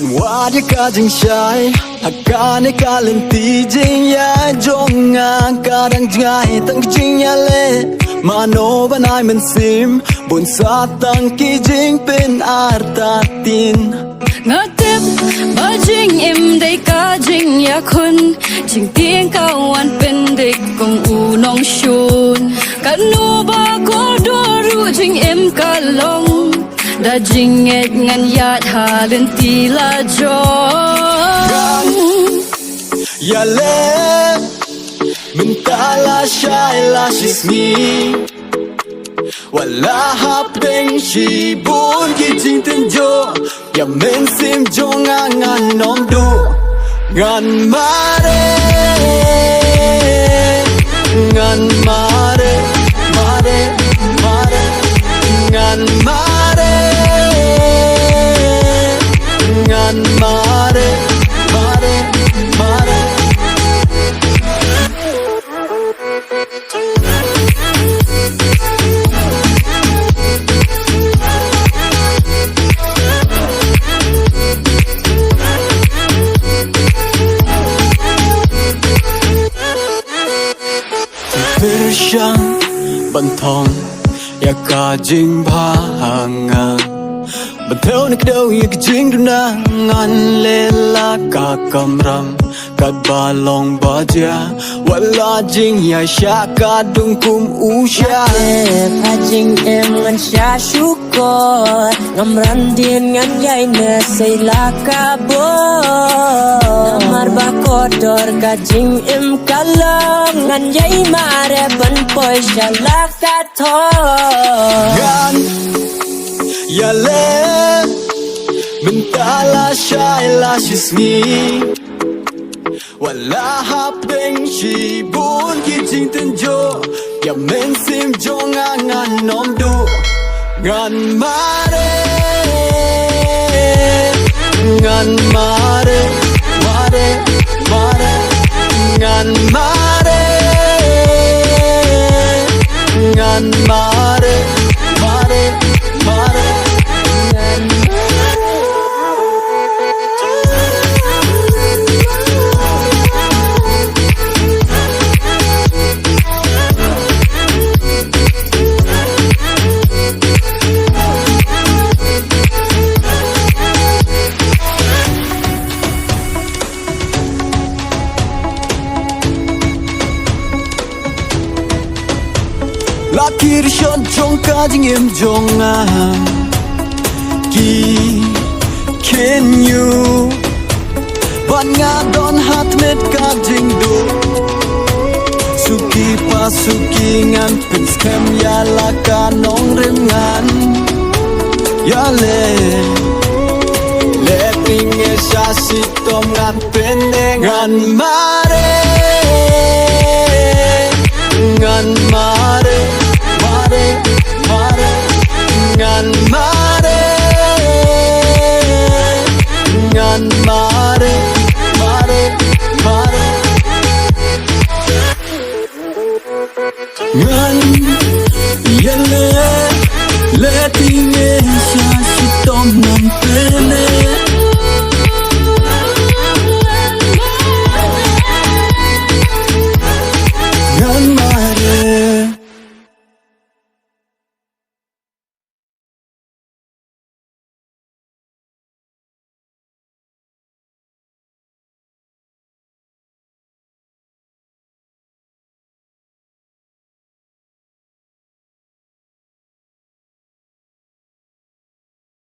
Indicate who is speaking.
Speaker 1: กันว่าที่กาจึงใช้หากการในการเล่นตีจริงอย่าจงงานการดังใจตั้งจริงอย่าเล่มาโนบันายมันซิมบนสาตั้งกี่จริงเป็นอาตาติน
Speaker 2: Ngatip bajing em day ka jing ya kun jing tieng ka wan pen dik kong u nong shun kan nu ba ko do ru jing em ka long da jing et ngan yat halen ti la jong
Speaker 1: ya le mentala shai la shismi wala hapeng shi bun ki jing ten jo ya men sim jo ngan nom du ngan mare ngan mare mare mare ngan mare ngan mare mare mare Persiang bantong ya ka jing bhangan Bantau nak dau ya ka jing dunangan lela ka kamram kat balong baja wala jing ya sha ka dung kum usha
Speaker 3: pa jing em ngan sha syukur ngamran din ngan yai ne sei la ka bo namar ba kotor ka jing em kalang ngan yai mare ban poi sha la ka tho
Speaker 1: ngan ya le mentala shai la shismi wala hapeng shi bun ki jing ten jo ya men sim jo ngan nom du ngan mare ngan mare mare mare ngan mare ngan mare mare mare Lakir shon chong ka jing em jong a ki can you ban nga don hat met ka jing do suki pa suki ngan pen scam ya la ka nong rem ngan ya le ping e sha si tom ngan pen ngan mare ngan mare mare mare ngan mare ngan mare mare mare ngan yele le ting